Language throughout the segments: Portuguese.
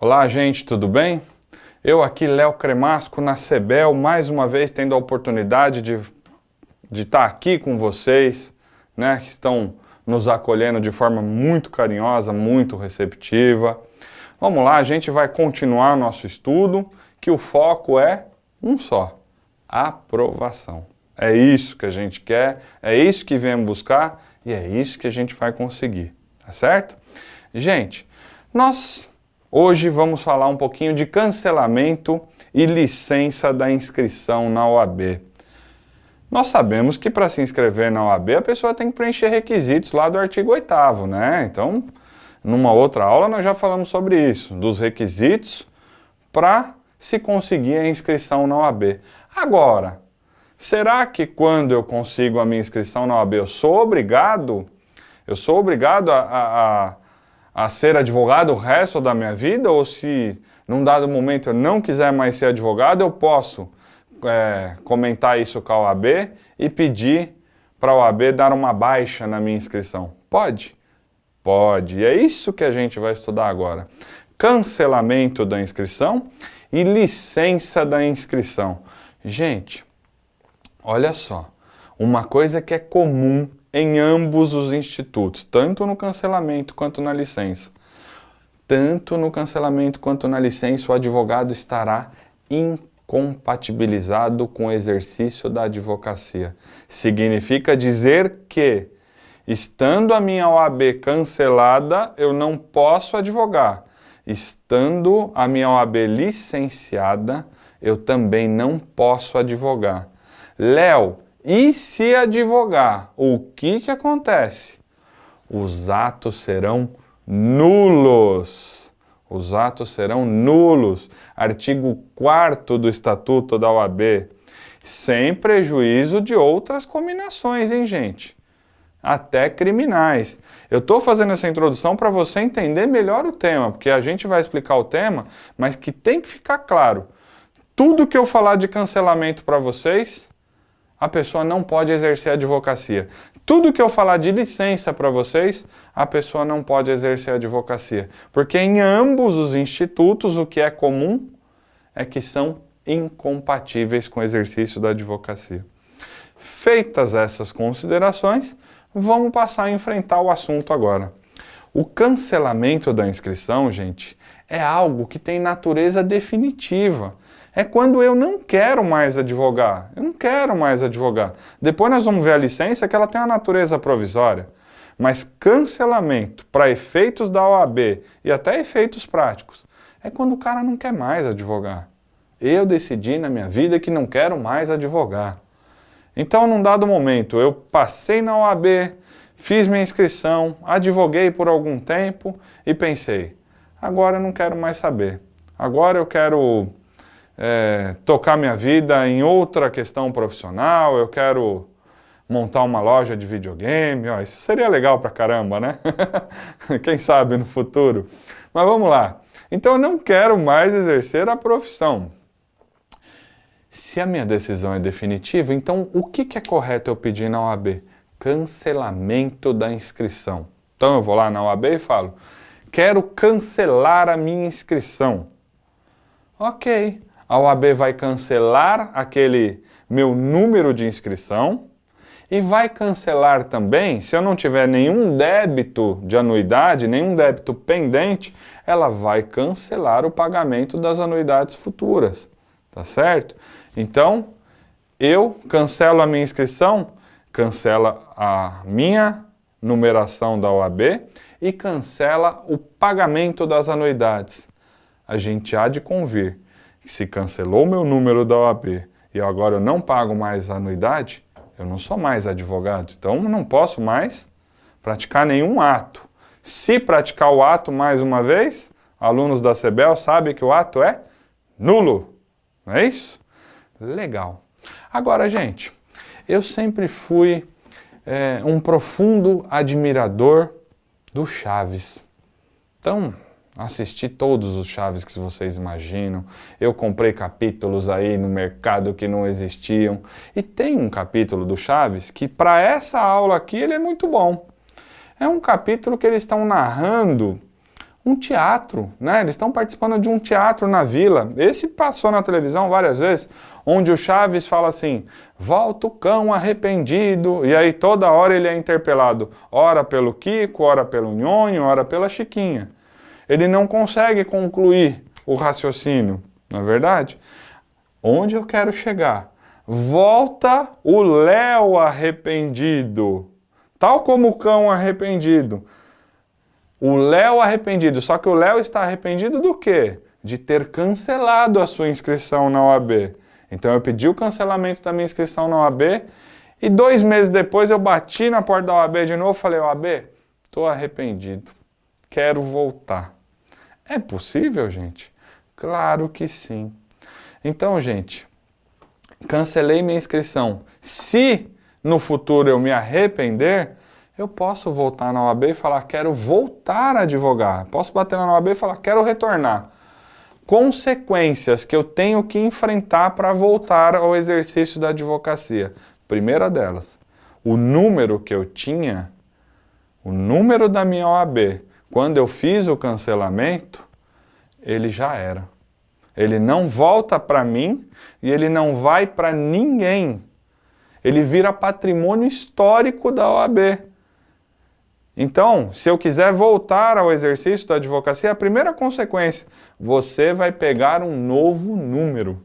Olá, gente, tudo bem? Eu aqui, Léo Cremasco, na CBEL, mais uma vez tendo a oportunidade de estar aqui com vocês, né, que estão nos acolhendo de forma muito carinhosa, muito receptiva. Vamos lá, a gente vai continuar o nosso estudo, que o foco é um só: aprovação. É isso que a gente quer, é isso que viemos buscar e é isso que a gente vai conseguir, tá certo? Gente, nós hoje vamos falar um pouquinho de cancelamento e licença da inscrição na OAB. Nós sabemos que para se inscrever na OAB a pessoa tem que preencher requisitos lá do artigo 8º, né? Então, numa outra aula nós já falamos sobre isso, dos requisitos para se conseguir a inscrição na OAB. Agora, será que quando eu consigo a minha inscrição na OAB eu sou obrigado a ser advogado o resto da minha vida? Ou se num dado momento eu não quiser mais ser advogado, eu posso comentar isso com a OAB e pedir para a OAB dar uma baixa na minha inscrição? Pode? Pode. E é isso que a gente vai estudar agora. Cancelamento da inscrição e licença da inscrição. Gente, olha só, uma coisa que é comum em ambos os institutos, tanto no cancelamento quanto na licença. Tanto no cancelamento quanto na licença, o advogado estará incompatibilizado com o exercício da advocacia. Significa dizer que, estando a minha OAB cancelada, eu não posso advogar. Estando a minha OAB licenciada, eu também não posso advogar. Léo, e se advogar, o que acontece? Os atos serão nulos. Os atos serão nulos. Artigo 4º do Estatuto da OAB. Sem prejuízo de outras cominações, hein, gente? Até criminais. Eu estou fazendo essa introdução para você entender melhor o tema, porque a gente vai explicar o tema, mas que tem que ficar claro. Tudo que eu falar de cancelamento para vocês, a pessoa não pode exercer a advocacia. Tudo que eu falar de licença para vocês, a pessoa não pode exercer a advocacia. Porque em ambos os institutos, o que é comum é que são incompatíveis com o exercício da advocacia. Feitas essas considerações, vamos passar a enfrentar o assunto agora. O cancelamento da inscrição, gente, é algo que tem natureza definitiva. É quando eu não quero mais advogar. Eu não quero mais advogar. Depois nós vamos ver a licença, que ela tem uma natureza provisória. Mas cancelamento para efeitos da OAB e até efeitos práticos é quando o cara não quer mais advogar. Eu decidi na minha vida que não quero mais advogar. Então, num dado momento, eu passei na OAB, fiz minha inscrição, advoguei por algum tempo e pensei, agora eu não quero mais saber. Agora eu quero tocar minha vida em outra questão profissional, eu quero montar uma loja de videogame, isso seria legal pra caramba, né? Quem sabe no futuro. Mas vamos lá. Então eu não quero mais exercer a profissão. Se a minha decisão é definitiva, então o que é correto eu pedir na OAB? Cancelamento da inscrição. Então eu vou lá na OAB e falo, quero cancelar a minha inscrição. Ok. A OAB vai cancelar aquele meu número de inscrição e vai cancelar também, se eu não tiver nenhum débito de anuidade, nenhum débito pendente, ela vai cancelar o pagamento das anuidades futuras, tá certo? Então, eu cancelo a minha inscrição, cancela a minha numeração da OAB e cancela o pagamento das anuidades. A gente há de convir. Se cancelou meu número da OAB e agora eu não pago mais a anuidade, eu não sou mais advogado. Então eu não posso mais praticar nenhum ato. Se praticar o ato mais uma vez, alunos da CBEL sabem que o ato é nulo. Não é isso? Legal. Agora, gente, eu sempre fui um profundo admirador do Chaves. Então, assisti todos os Chaves que vocês imaginam. Eu comprei capítulos aí no mercado que não existiam. E tem um capítulo do Chaves que, para essa aula aqui, ele é muito bom. É um capítulo que eles estão narrando um teatro, né? Eles estão participando de um teatro na vila. Esse passou na televisão várias vezes, onde o Chaves fala assim, volta o cão arrependido, e aí toda hora ele é interpelado, ora pelo Kiko, ora pelo Nhonho, ora pela Chiquinha. Ele não consegue concluir o raciocínio, não é verdade? Onde eu quero chegar? Volta o Léo arrependido, tal como o cão arrependido. O Léo arrependido, só que o Léo está arrependido do quê? De ter cancelado a sua inscrição na OAB. Então eu pedi o cancelamento da minha inscrição na OAB e 2 meses depois eu bati na porta da OAB de novo e falei, OAB, estou arrependido, quero voltar. É possível, gente? Claro que sim. Então, gente, cancelei minha inscrição. Se no futuro eu me arrepender, eu posso voltar na OAB e falar, quero voltar a advogar. Posso bater na OAB e falar, quero retornar. Consequências que eu tenho que enfrentar para voltar ao exercício da advocacia. Primeira delas, o número que eu tinha, o número da minha OAB, quando eu fiz o cancelamento, ele já era. Ele não volta para mim e ele não vai para ninguém. Ele vira patrimônio histórico da OAB. Então, se eu quiser voltar ao exercício da advocacia, a primeira consequência, você vai pegar um novo número.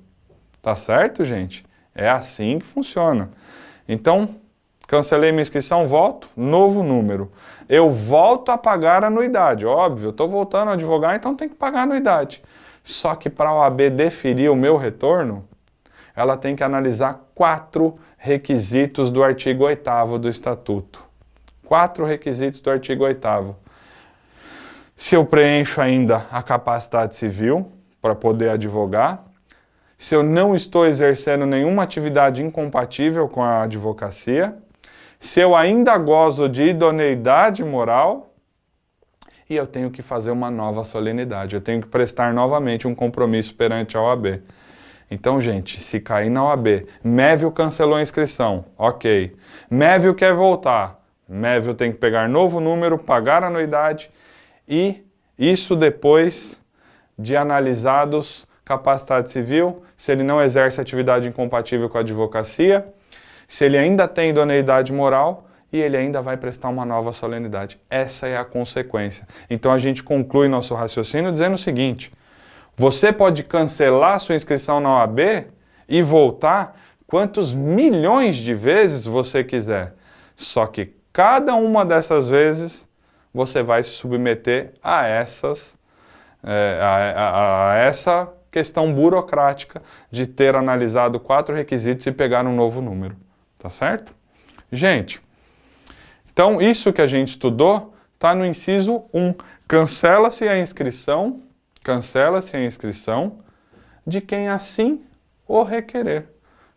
Tá certo, gente? É assim que funciona. Então, cancelei minha inscrição, volto, novo número. Eu volto a pagar a anuidade, óbvio, eu estou voltando a advogar, então tem que pagar a anuidade. Só que para a OAB deferir o meu retorno, ela tem que analisar 4 requisitos do artigo 8º do Estatuto. 4 requisitos do artigo 8º. Se eu preencho ainda a capacidade civil para poder advogar, se eu não estou exercendo nenhuma atividade incompatível com a advocacia, se eu ainda gozo de idoneidade moral, e eu tenho que fazer uma nova solenidade, eu tenho que prestar novamente um compromisso perante a OAB. Então, gente, se cair na OAB, Mévio cancelou a inscrição, ok. Mévio quer voltar, Mévio tem que pegar novo número, pagar a anuidade e isso depois de analisados capacidade civil, se ele não exerce atividade incompatível com a advocacia, se ele ainda tem idoneidade moral e ele ainda vai prestar uma nova solenidade. Essa é a consequência. Então a gente conclui nosso raciocínio dizendo o seguinte, você pode cancelar sua inscrição na OAB e voltar quantos milhões de vezes você quiser, só que cada uma dessas vezes você vai se submeter a essa questão burocrática de ter analisado 4 requisitos e pegar um novo número. Tá certo? Gente, então isso que a gente estudou está no inciso 1. Cancela-se a inscrição de quem assim o requerer.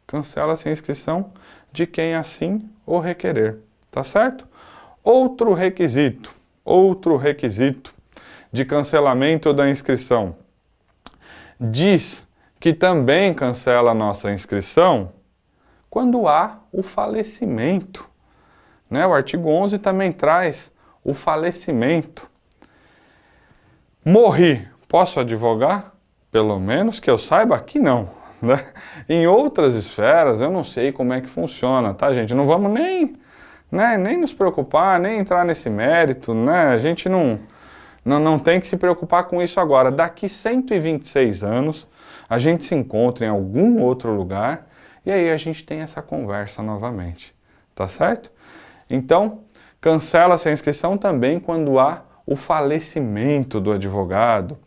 Cancela-se a inscrição de quem assim o requerer. Tá certo? Outro requisito de cancelamento da inscrição. Diz que também cancela a nossa inscrição quando há o falecimento. Né? O artigo 11 também traz o falecimento. Morri, posso advogar? Pelo menos que eu saiba que não. Né? Em outras esferas, eu não sei como é que funciona, tá, gente? Não vamos nem nos preocupar, nem entrar nesse mérito, né? A gente não tem que se preocupar com isso agora. Daqui 126 anos, a gente se encontra em algum outro lugar e aí a gente tem essa conversa novamente, tá certo? Então, cancela-se a inscrição também quando há o falecimento do advogado.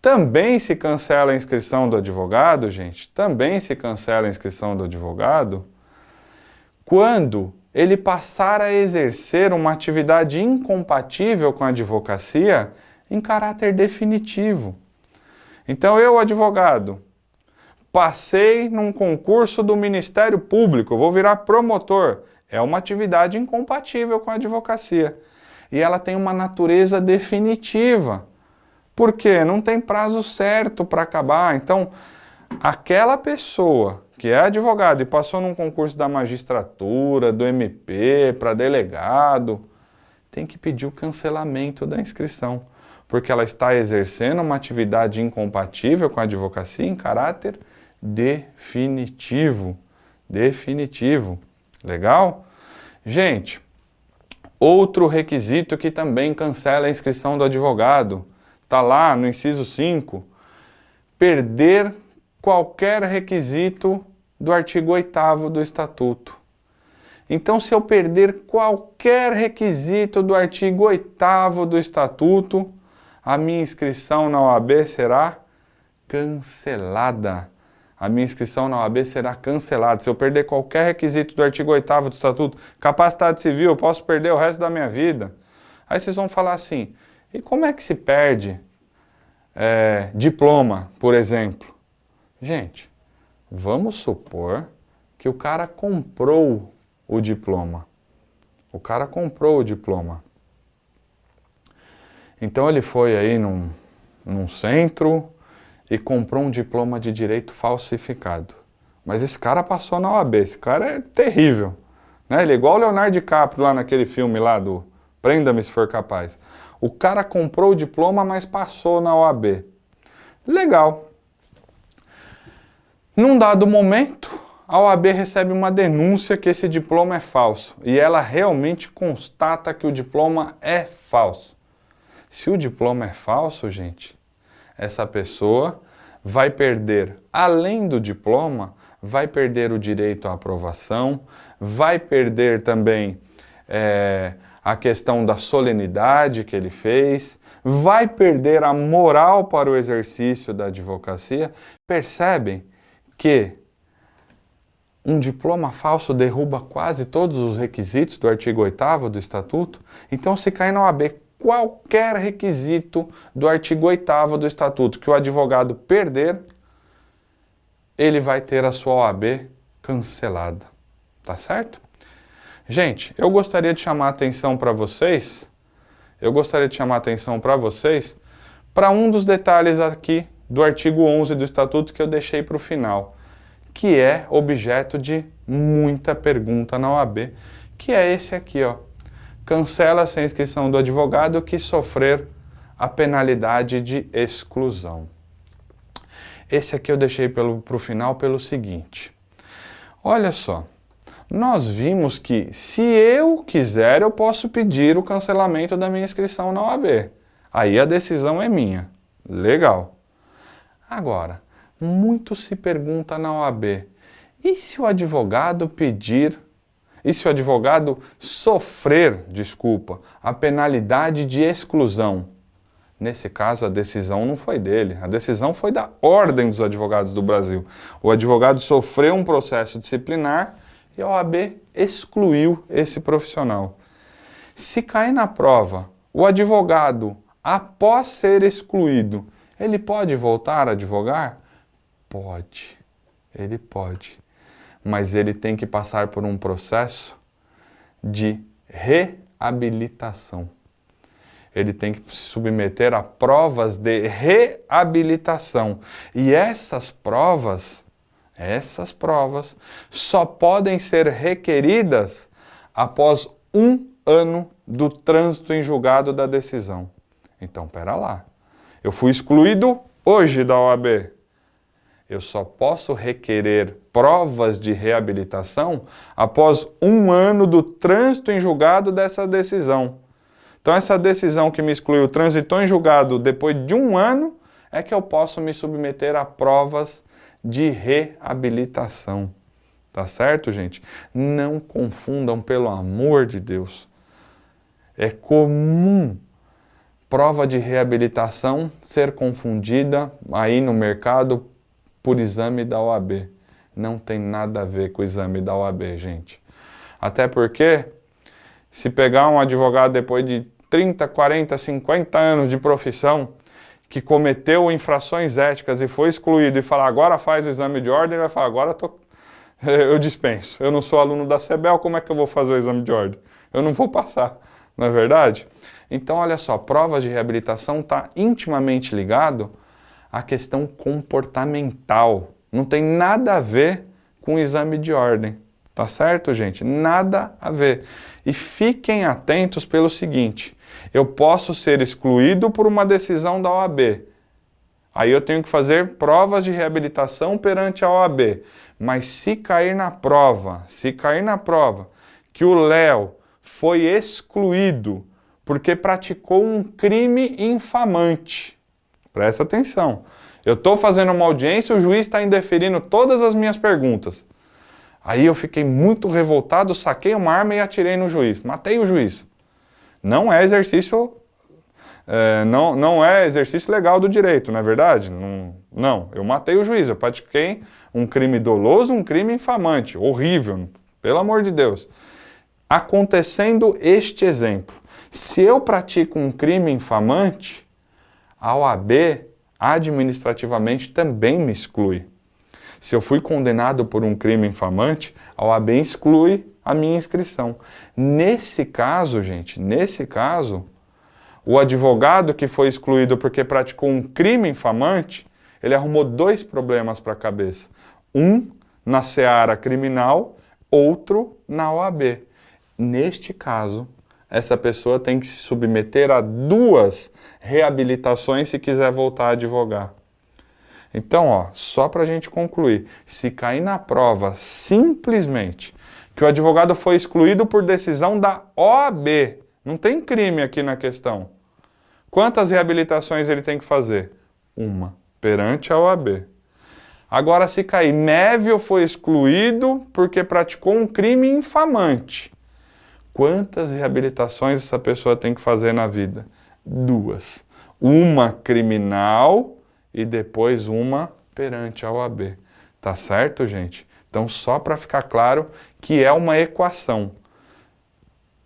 Também se cancela a inscrição do advogado, gente, também se cancela a inscrição do advogado quando ele passar a exercer uma atividade incompatível com a advocacia em caráter definitivo. Então eu, advogado, passei num concurso do Ministério Público, vou virar promotor. É uma atividade incompatível com a advocacia. E ela tem uma natureza definitiva. Por quê? Não tem prazo certo para acabar. Então, aquela pessoa que é advogado e passou num concurso da magistratura, do MP, para delegado, tem que pedir o cancelamento da inscrição. porque ela está exercendo uma atividade incompatível com a advocacia em caráter definitivo. Definitivo. Legal? Gente, outro requisito que também cancela a inscrição do advogado, está lá no inciso 5, perder qualquer requisito do artigo 8º do Estatuto. Então, se eu perder qualquer requisito do artigo 8º do Estatuto, a minha inscrição na OAB será cancelada. A minha inscrição na OAB será cancelada. Se eu perder qualquer requisito do artigo 8º do Estatuto, capacidade civil, eu posso perder o resto da minha vida. Aí vocês vão falar assim, e como é que se perde diploma, por exemplo? Gente, vamos supor que o cara comprou o diploma. O cara comprou o diploma. Então ele foi aí num centro e comprou um diploma de direito falsificado. Mas esse cara passou na OAB, esse cara é terrível. Né? Ele é igual o Leonardo DiCaprio lá naquele filme lá do Prenda-me se for capaz. O cara comprou o diploma, mas passou na OAB. Legal. Num dado momento, a OAB recebe uma denúncia que esse diploma é falso. E ela realmente constata que o diploma é falso. Se o diploma é falso, gente, essa pessoa vai perder, além do diploma, vai perder o direito à aprovação, vai perder também a questão da solenidade que ele fez, vai perder a moral para o exercício da advocacia. Percebem que um diploma falso derruba quase todos os requisitos do artigo 8º do Estatuto? Então, se cair na OAB qualquer requisito do artigo 8º do Estatuto que o advogado perder, ele vai ter a sua OAB cancelada. Tá certo? Gente, eu gostaria de chamar a atenção para vocês, para um dos detalhes aqui do artigo 11 do Estatuto que eu deixei para o final, que é objeto de muita pergunta na OAB, que é esse aqui, ó. Cancela-se a inscrição do advogado que sofrer a penalidade de exclusão. Esse aqui eu deixei para o final pelo seguinte. Olha só, nós vimos que se eu quiser, eu posso pedir o cancelamento da minha inscrição na OAB. Aí a decisão é minha. Legal. Agora, muito se pergunta na OAB, e se o advogado sofrer, a penalidade de exclusão? Nesse caso, a decisão não foi dele, a decisão foi da Ordem dos Advogados do Brasil. O advogado sofreu um processo disciplinar e a OAB excluiu esse profissional. Se cair na prova, o advogado, após ser excluído, ele pode voltar a advogar? Pode, ele pode. Mas ele tem que passar por um processo de reabilitação. Ele tem que se submeter a provas de reabilitação. E essas provas só podem ser requeridas após 1 ano do trânsito em julgado da decisão. Então, pera lá. Eu fui excluído hoje da OAB. Eu só posso requerer provas de reabilitação após 1 ano do trânsito em julgado dessa decisão. Então, essa decisão que me excluiu transitou em julgado depois de 1 ano, é que eu posso me submeter a provas de reabilitação. Tá certo, gente? Não confundam, pelo amor de Deus. É comum prova de reabilitação ser confundida aí no mercado por exame da OAB. Não tem nada a ver com o exame da OAB, gente. Até porque, se pegar um advogado depois de 30, 40, 50 anos de profissão, que cometeu infrações éticas e foi excluído e falar agora faz o exame de ordem, ele vai falar agora eu dispenso. Eu não sou aluno da CBEL, como é que eu vou fazer o exame de ordem? Eu não vou passar, não é verdade? Então, olha só, provas de reabilitação está intimamente ligado à questão comportamental. Não tem nada a ver com o exame de ordem. Tá certo, gente? Nada a ver. E fiquem atentos pelo seguinte, Eu posso ser excluído por uma decisão da OAB. Aí eu tenho que fazer provas de reabilitação perante a OAB. Mas se cair na prova que o Léo foi excluído porque praticou um crime infamante, presta atenção. Eu estou fazendo uma audiência, o juiz está indeferindo todas as minhas perguntas. Aí eu fiquei muito revoltado, saquei uma arma e atirei no juiz. Matei o juiz. Não é exercício, não é exercício legal do direito, não é verdade? Não, eu matei o juiz, eu pratiquei um crime doloso, um crime infamante, horrível, pelo amor de Deus. Acontecendo este exemplo, se eu pratico um crime infamante, a OAB administrativamente também me exclui. Se eu fui condenado por um crime infamante, a OAB exclui a minha inscrição. Nesse caso, gente, o advogado que foi excluído porque praticou um crime infamante, ele arrumou 2 problemas para a cabeça. Um na seara criminal, outro na OAB. Neste caso, essa pessoa tem que se submeter a 2 reabilitações se quiser voltar a advogar. Então, só para a gente concluir, se cair na prova simplesmente que o advogado foi excluído por decisão da OAB, não tem crime aqui na questão. Quantas reabilitações ele tem que fazer? 1, perante a OAB. Agora, se cair, Mévio foi excluído porque praticou um crime infamante. Quantas reabilitações essa pessoa tem que fazer na vida? 2. Uma criminal e depois uma perante a OAB. Tá certo, gente? Então, só para ficar claro que é uma equação.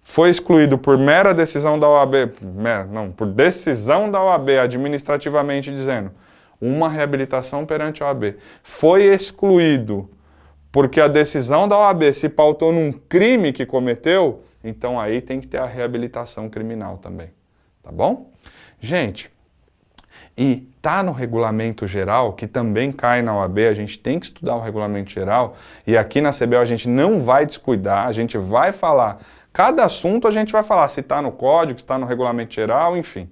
Foi excluído por mera decisão da OAB, por decisão da OAB, administrativamente dizendo, uma reabilitação perante a OAB. Foi excluído porque a decisão da OAB se pautou num crime que cometeu, então aí tem que ter a reabilitação criminal também. Tá bom? Gente, e tá no regulamento geral, que também cai na OAB, a gente tem que estudar o regulamento geral, e aqui na CBL a gente não vai descuidar, a gente vai falar, cada assunto a gente vai falar se está no código, se está no regulamento geral, enfim.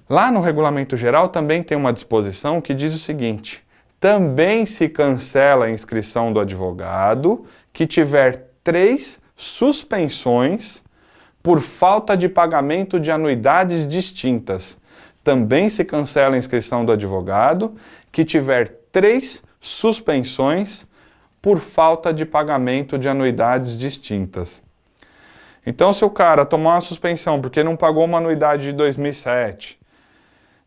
Lá no regulamento geral também tem uma disposição que diz o seguinte, também se cancela a inscrição do advogado que tiver 3 suspensões por falta de pagamento de anuidades distintas. Também se cancela a inscrição do advogado que tiver 3 suspensões por falta de pagamento de anuidades distintas. Então, se o cara tomar uma suspensão porque não pagou uma anuidade de 2007,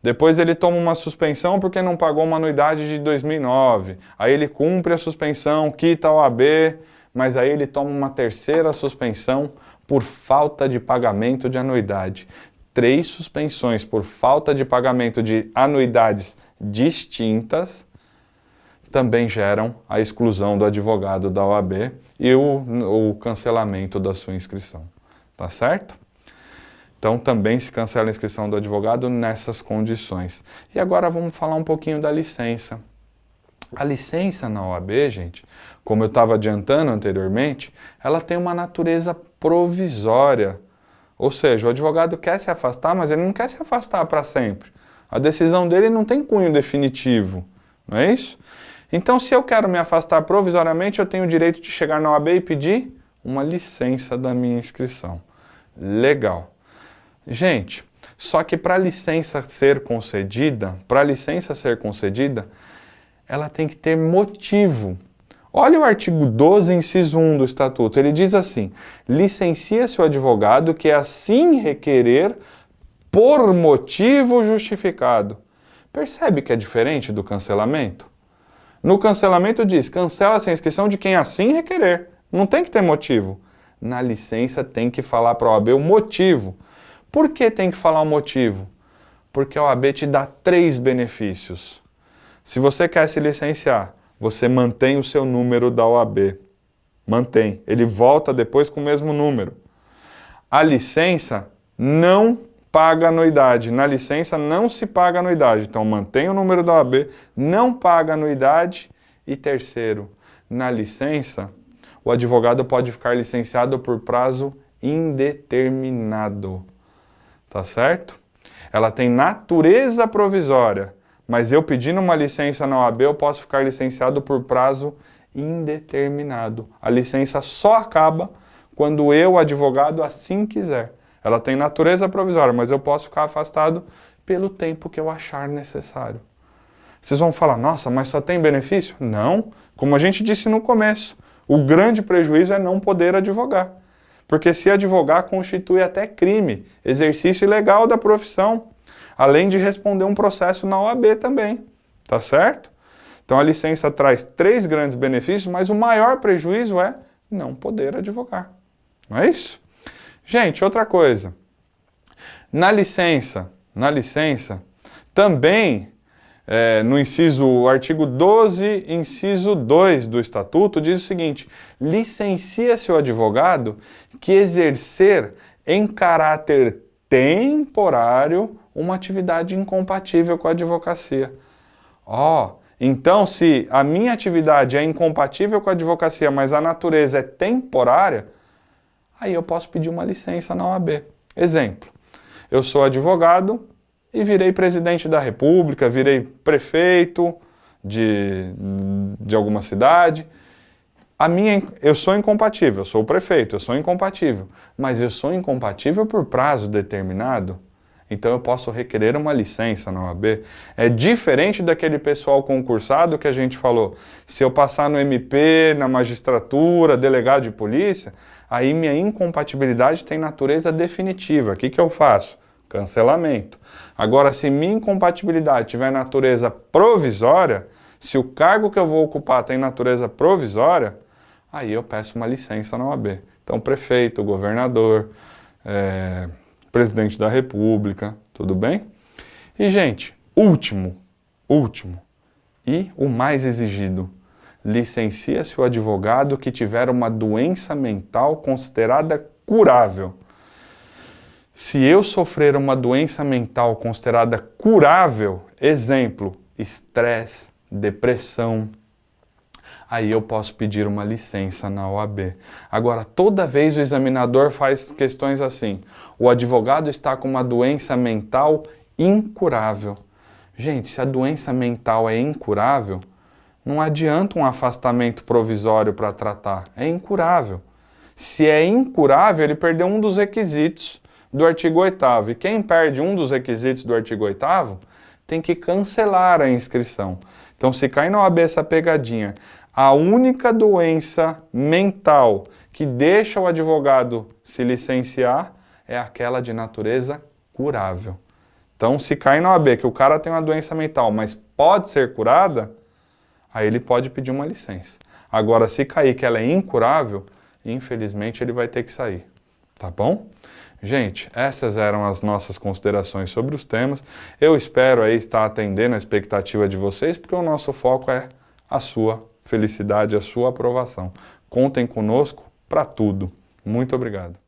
depois ele toma uma suspensão porque não pagou uma anuidade de 2009, aí ele cumpre a suspensão, quita a OAB, mas aí ele toma uma 3ª suspensão por falta de pagamento de anuidade. 3 suspensões por falta de pagamento de anuidades distintas também geram a exclusão do advogado da OAB e o cancelamento da sua inscrição. Tá certo? Então também se cancela a inscrição do advogado nessas condições. E agora vamos falar um pouquinho da licença. A licença na OAB, gente, como eu estava adiantando anteriormente, ela tem uma natureza provisória. Ou seja, o advogado quer se afastar, mas ele não quer se afastar para sempre. A decisão dele não tem cunho definitivo, não é isso? Então, se eu quero me afastar provisoriamente, eu tenho o direito de chegar na OAB e pedir uma licença da minha inscrição. Legal. Gente, só que para a licença ser concedida, ela tem que ter motivo. Olha o artigo 12, inciso 1 do Estatuto. Ele diz assim, licencia-se o advogado que assim requerer por motivo justificado. Percebe que é diferente do cancelamento? No cancelamento diz, cancela-se a inscrição de quem assim requerer. Não tem que ter motivo. Na licença tem que falar para a OAB o motivo. Por que tem que falar o motivo? Porque a OAB te dá 3 benefícios. Se você quer se licenciar, você mantém o seu número da OAB. Mantém. Ele volta depois com o mesmo número. A licença não paga anuidade. Na licença não se paga anuidade. Então mantém o número da OAB, não paga anuidade. E terceiro, na licença, o advogado pode ficar licenciado por prazo indeterminado. tá certo? Ela tem natureza provisória, mas eu pedindo uma licença na OAB, eu posso ficar licenciado por prazo indeterminado. A licença só acaba quando eu, advogado, assim quiser. Ela tem natureza provisória, mas eu posso ficar afastado pelo tempo que eu achar necessário. Vocês vão falar, nossa, mas só tem benefício? Não, como a gente disse no começo, o grande prejuízo é não poder advogar. Porque se advogar constitui até crime, exercício ilegal da profissão, além de responder um processo na OAB também, tá certo? Então a licença traz 3 grandes benefícios, mas o maior prejuízo é não poder advogar. Não é isso? Gente, outra coisa. Na licença, também no artigo 12, inciso 2 do Estatuto, diz o seguinte: licencia-se o advogado que exercer em caráter temporário uma atividade incompatível com a advocacia. Então se a minha atividade é incompatível com a advocacia, mas a natureza é temporária, aí eu posso pedir uma licença na OAB. Exemplo, eu sou advogado e virei presidente da República, virei prefeito de alguma cidade. Eu sou incompatível, eu sou o prefeito, eu sou incompatível, mas eu sou incompatível por prazo determinado, então eu posso requerer uma licença na OAB. É diferente daquele pessoal concursado que a gente falou, se eu passar no MP, na magistratura, delegado de polícia, aí minha incompatibilidade tem natureza definitiva. O que eu faço? Cancelamento. Agora, se minha incompatibilidade tiver natureza provisória, se o cargo que eu vou ocupar tem natureza provisória, aí eu peço uma licença na OAB. Então, prefeito, governador, presidente da República, tudo bem? E, gente, último, e o mais exigido, licencia-se o advogado que tiver uma doença mental considerada curável. Se eu sofrer uma doença mental considerada curável, exemplo, estresse, depressão, aí eu posso pedir uma licença na OAB. Agora, toda vez o examinador faz questões assim, o advogado está com uma doença mental incurável. Gente, se a doença mental é incurável, não adianta um afastamento provisório para tratar, é incurável. Se é incurável, ele perdeu um dos requisitos do artigo 8º. E quem perde um dos requisitos do artigo 8º tem que cancelar a inscrição. Então, se cair na OAB essa pegadinha, a única doença mental que deixa o advogado se licenciar é aquela de natureza curável. Então, se cair na OAB que o cara tem uma doença mental, mas pode ser curada, aí ele pode pedir uma licença. Agora, se cair que ela é incurável, infelizmente ele vai ter que sair. Tá bom? Gente, essas eram as nossas considerações sobre os temas. Eu espero aí estar atendendo a expectativa de vocês, porque o nosso foco é a sua felicidade, a sua aprovação. Contem conosco para tudo. Muito obrigado.